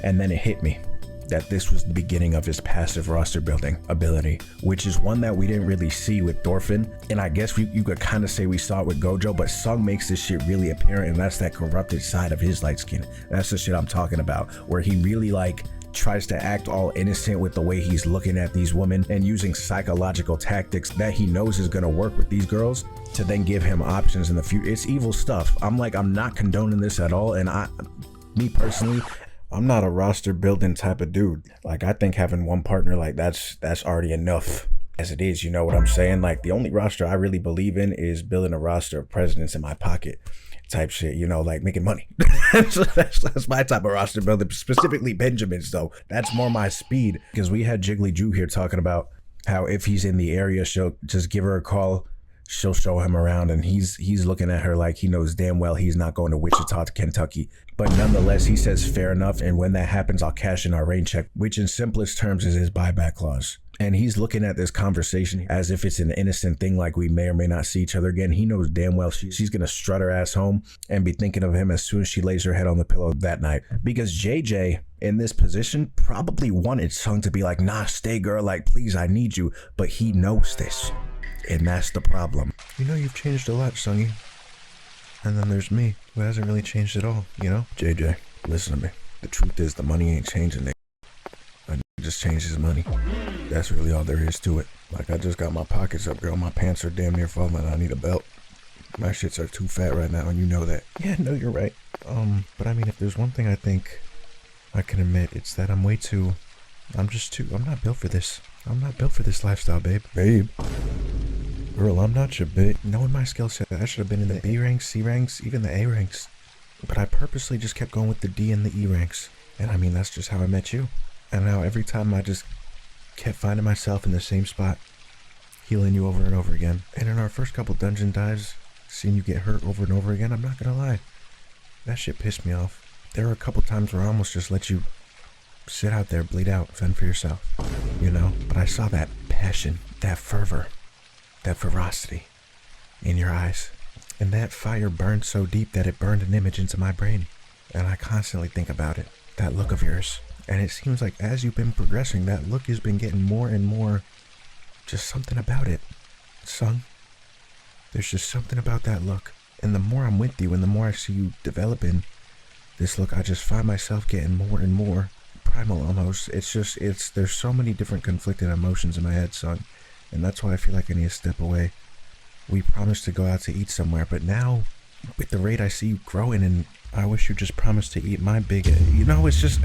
And then it hit me that this was the beginning of his passive roster building ability, which is one that we didn't really see with Thorfinn. And I guess you could kind of say we saw it with Gojo, but Sung makes this shit really apparent, and that's that corrupted side of his light skin. That's the shit I'm talking about, where he really like tries to act all innocent with the way he's looking at these women and using psychological tactics that he knows is gonna work with these girls to then give him options in the future. It's evil stuff. I'm not condoning this at all, and me personally, I'm not a roster building type of dude. Like, I think having one partner, like that's already enough as it is, you know what I'm saying? Like, the only roster I really believe in is building a roster of presidents in my pocket type shit, you know, like making money. So that's my type of roster building, specifically Benjamin's though. That's more my speed, because we had Jiggly Jew here talking about how if he's in the area, she'll just give her a call, she'll show him around, and he's looking at her like he knows damn well he's not going to Wichita to Kentucky. But nonetheless, he says fair enough, and when that happens, I'll cash in our rain check, which in simplest terms is his buyback clause. And he's looking at this conversation as if it's an innocent thing, like we may or may not see each other again. He knows damn well she's gonna strut her ass home and be thinking of him as soon as she lays her head on the pillow that night. Because JJ, in this position, probably wanted Sung to be like, nah, stay girl, like please, I need you. But he knows this, and that's the problem. You know, you've changed a lot, Sungy. And then there's me, who hasn't really changed at all, you know? JJ, listen to me. The truth is, the money ain't changing. Just changed his money. That's really all there is to it. Like, I just got my pockets up, girl. My pants are damn near falling. I need a belt. My shits are too fat right now, and you know that. Yeah, no, you're right. But I mean, if there's one thing I think I can admit, it's that I'm not built for this. I'm not built for this lifestyle, babe. Babe. Girl, I'm not your babe. Knowing my skill set, I should have been in the B ranks, C ranks, even the A ranks. But I purposely just kept going with the D and the E ranks. And I mean, that's just how I met you. And now every time I just kept finding myself in the same spot, healing you over and over again. And in our first couple dungeon dives, seeing you get hurt over and over again, I'm not gonna lie, that shit pissed me off. There were a couple times where I almost just let you sit out there, bleed out, fend for yourself, you know? But I saw that passion, that fervor, that ferocity in your eyes. And that fire burned so deep that it burned an image into my brain. And I constantly think about it, that look of yours. And it seems like as you've been progressing, that look has been getting more and more, just something about it. Sung, there's just something about that look. And the more I'm with you and the more I see you developing this look, I just find myself getting more and more primal almost. There's so many different conflicting emotions in my head, Sung. And that's why I feel like I need to step away. We promised to go out to eat somewhere, but now with the rate I see you growing, and I wish you just promised to eat my big, you know, it's just...